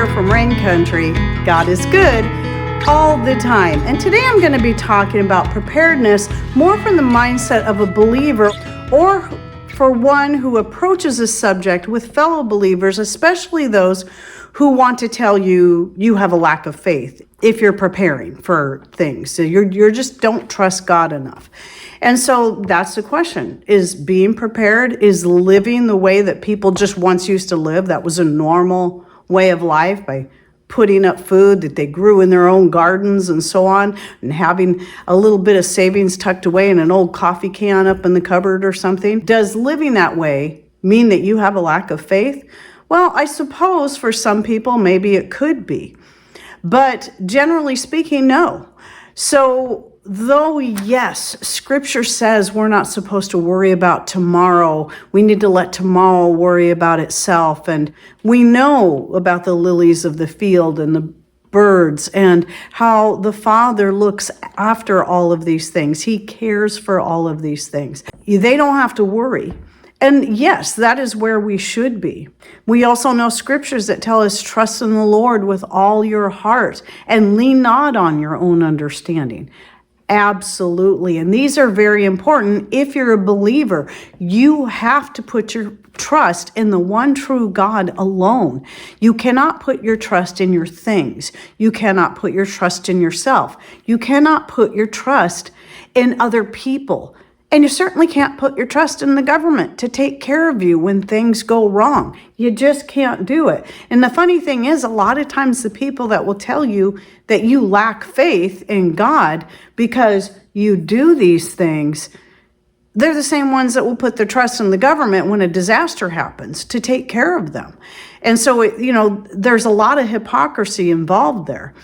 here from Rain Country. God is good all the time. And today I'm going to be talking about preparedness more from the mindset of a believer, or for one who approaches a subject with fellow believers, especially those who want to tell you you have a lack of faith if you're preparing for things. So you're just don't trust God enough. And so that's the question. Is being prepared, is living the way that people just once used to live, that was a normal way of life, by putting up food that they grew in their own gardens and so on, and having a little bit of savings tucked away in an old coffee can up in the cupboard or something. Does living that way mean that you have a lack of faith? Well, I suppose for some people, maybe it could be. But generally speaking, no. So though, yes, Scripture says we're not supposed to worry about tomorrow, we need to let tomorrow worry about itself. And we know about the lilies of the field and the birds and how the Father looks after all of these things. He cares for all of these things. They don't have to worry. And yes, that is where we should be. We also know scriptures that tell us trust in the Lord with all your heart and lean not on your own understanding. Absolutely. And these are very important. If you're a believer, you have to put your trust in the one true God alone. You cannot put your trust in your things. You cannot put your trust in yourself. You cannot put your trust in other people. And you certainly can't put your trust in the government to take care of you when things go wrong. You just can't do it. And the funny thing is, a lot of times the people that will tell you that you lack faith in God because you do these things, they're the same ones that will put their trust in the government when a disaster happens to take care of them. And so, there's a lot of hypocrisy involved there.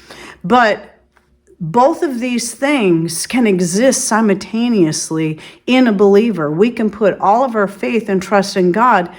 But both of these things can exist simultaneously in a believer. We can put all of our faith and trust in God,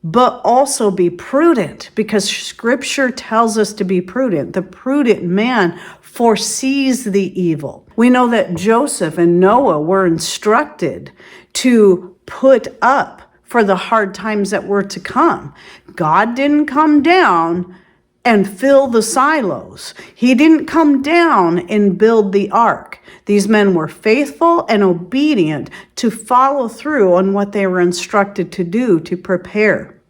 but also be prudent, because Scripture tells us to be prudent. The prudent man foresees the evil. We know that Joseph and Noah were instructed to put up for the hard times that were to come. God didn't come down and fill the silos. He didn't come down and build the ark. These men were faithful and obedient to follow through on what they were instructed to do to prepare.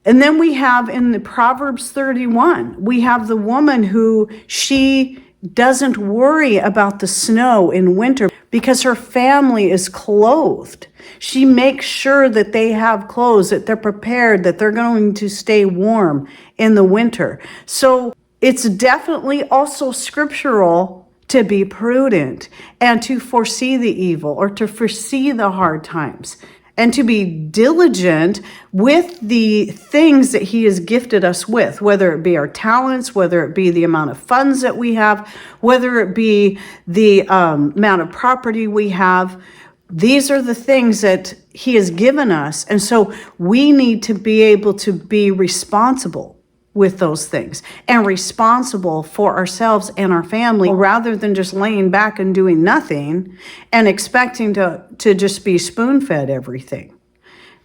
And then we have in the Proverbs 31, we have the woman who she doesn't worry about the snow in winter because her family is clothed. She makes sure that they have clothes, that they're prepared, that they're going to stay warm in the winter. So it's definitely also scriptural to be prudent and to foresee the evil, or to foresee the hard times, and to be diligent with the things that He has gifted us with, whether it be our talents, whether it be the amount of funds that we have, whether it be the amount of property we have. These are the things that He has given us. And so we need to be able to be responsible with those things and responsible for ourselves and our family, rather than just laying back and doing nothing and expecting to just be spoon-fed everything.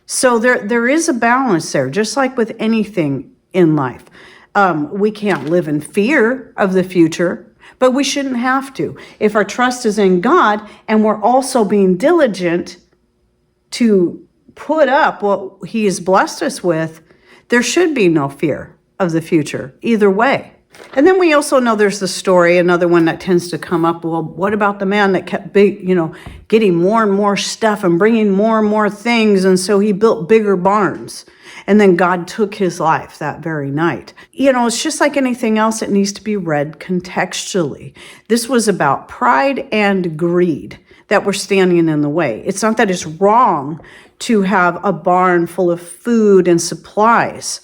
So there is a balance there, just like with anything in life. We can't live in fear of the future, but we shouldn't have to. If our trust is in God and we're also being diligent to put up what He has blessed us with, there should be no fear of the future either way. And then we also know there's the story, another one that tends to come up. Well, what about the man that kept getting more and more stuff and bringing more and more things, and so he built bigger barns, and then God took his life that very night? It's just like anything else, it needs to be read contextually. This was about pride and greed that were standing in the way. It's not that it's wrong to have a barn full of food and supplies.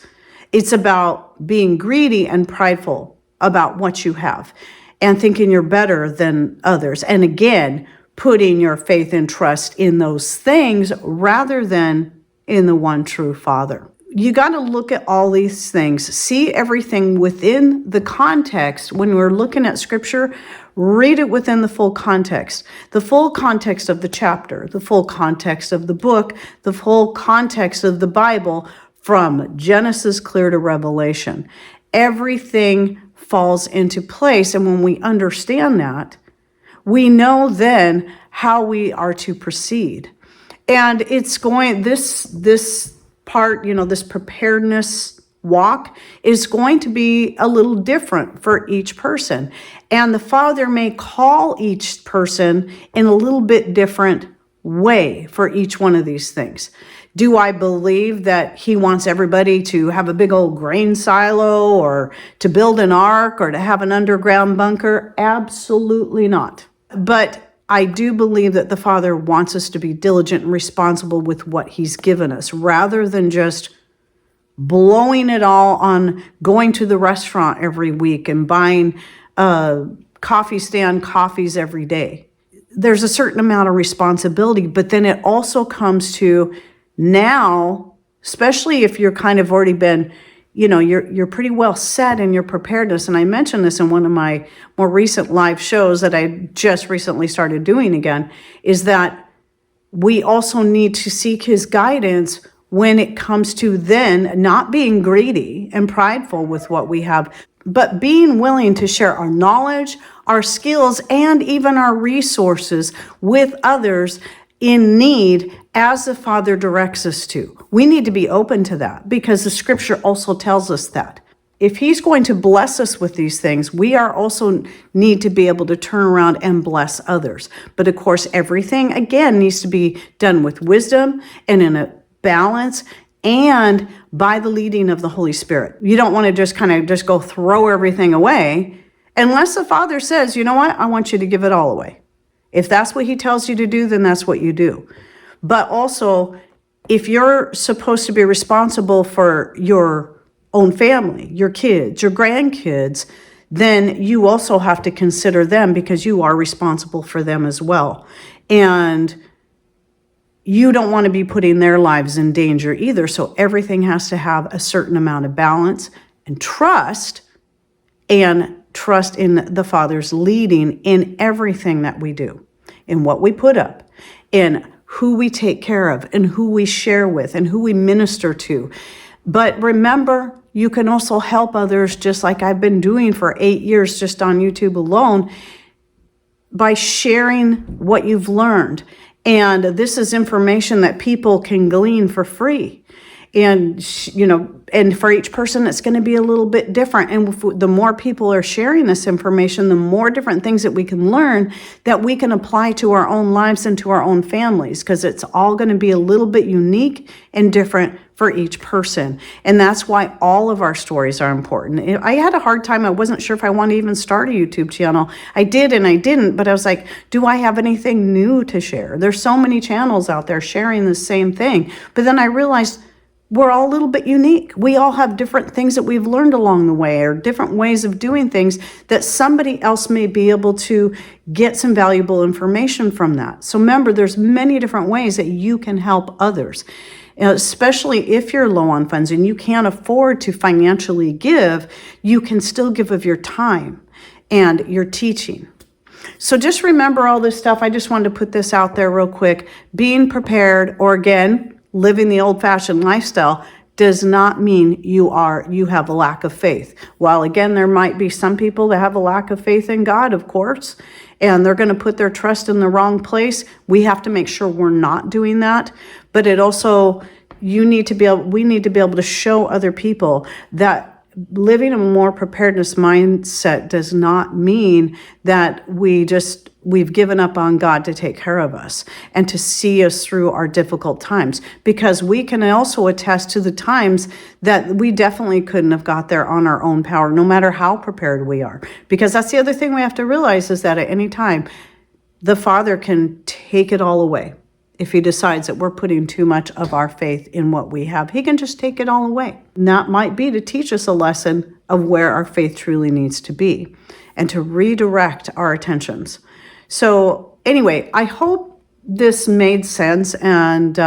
It's about being greedy and prideful about what you have and thinking you're better than others. And again, putting your faith and trust in those things rather than in the one true Father. You got to look at all these things, see everything within the context. When we're looking at Scripture, read it within the full context of the chapter, the full context of the book, the full context of the Bible, from Genesis clear to Revelation. everything falls into place. And when we understand that, we know then how we are to proceed. And it's going, this part, this preparedness walk is going to be a little different for each person. And the Father may call each person in a little bit different way for each one of these things. Do I believe that he wants everybody to have a big old grain silo or to build an ark or to have an underground bunker? Absolutely not. But I do believe that the Father wants us to be diligent and responsible with what he's given us, rather than just blowing it all on going to the restaurant every week and buying coffee stand coffees every day. There's a certain amount of responsibility, but then it also comes to now, especially if you're kind of already been, you're pretty well set in your preparedness. And I mentioned this in one of my more recent live shows that I just recently started doing again, is that we also need to seek his guidance when it comes to then not being greedy and prideful with what we have, but being willing to share our knowledge, our skills, and even our resources with others in need as the Father directs us to. We need to be open to that, because the scripture also tells us that. If he's going to bless us with these things, we are also need to be able to turn around and bless others. But of course, everything, again, needs to be done with wisdom and in a balance and by the leading of the Holy Spirit. You don't want to just go throw everything away unless the Father says, you know what, I want you to give it all away. If that's what he tells you to do, then that's what you do. But also, if you're supposed to be responsible for your own family, your kids, your grandkids, then you also have to consider them, because you are responsible for them as well. And you don't want to be putting their lives in danger either. So everything has to have a certain amount of balance and trust in the Father's leading in everything that we do, in what we put up, in who we take care of, and who we share with, and who we minister to. But remember, you can also help others, just like I've been doing for 8 years just on YouTube alone, by sharing what you've learned. And this is information that people can glean for free. And, and for each person, it's going to be a little bit different. And the more people are sharing this information, the more different things that we can learn that we can apply to our own lives and to our own families, because it's all going to be a little bit unique and different for each person. And that's why all of our stories are important. I had a hard time. I wasn't sure if I wanted to even start a YouTube channel. I did and I didn't, but I was like, do I have anything new to share? There's so many channels out there sharing the same thing. But then I realized we're all a little bit unique. We all have different things that we've learned along the way, or different ways of doing things that somebody else may be able to get some valuable information from that. So remember, there's many different ways that you can help others, especially if you're low on funds and you can't afford to financially give. You can still give of your time and your teaching. So just remember all this stuff. I just wanted to put this out there real quick. Being prepared, or again, living the old-fashioned lifestyle, does not mean you have a lack of faith. While again, there might be some people that have a lack of faith in God, of course, and they're going to put their trust in the wrong place. We have to make sure we're not doing that. But it also, we need to be able to show other people that living a more preparedness mindset does not mean that we've given up on God to take care of us and to see us through our difficult times, because we can also attest to the times that we definitely couldn't have got there on our own power, no matter how prepared we are. Because that's the other thing we have to realize, is that at any time, the Father can take it all away. If he decides that we're putting too much of our faith in what we have, he can just take it all away. And that might be to teach us a lesson of where our faith truly needs to be and to redirect our attentions. So anyway, I hope this made sense. And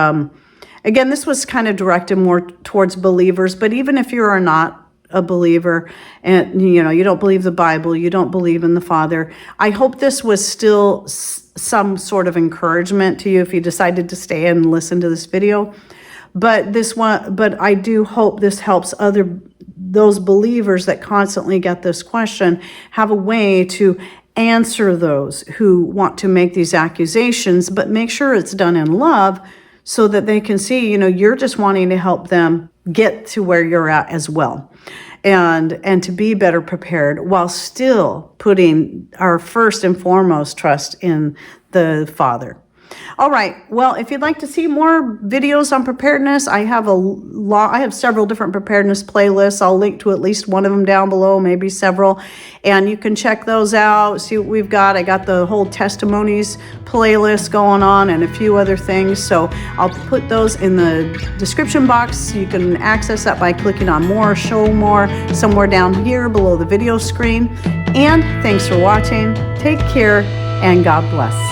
again, this was kind of directed more towards believers, but even if you are not a believer and you don't believe the Bible, you don't believe in the Father, I hope this was still some sort of encouragement to you if you decided to stay and listen to this video. But I do hope this helps other those believers that constantly get this question have a way to answer those who want to make these accusations, but make sure it's done in love so that they can see, you're just wanting to help them get to where you're at as well. And to be better prepared while still putting our first and foremost trust in the Father. All right. Well, if you'd like to see more videos on preparedness, I have several different preparedness playlists. I'll link to at least one of them down below, maybe several, and you can check those out, see what we've got. I got the whole testimonies playlist going on and a few other things. So I'll put those in the description box. You can access that by clicking on more, show more, somewhere down here below the video screen. And thanks for watching. Take care and God bless.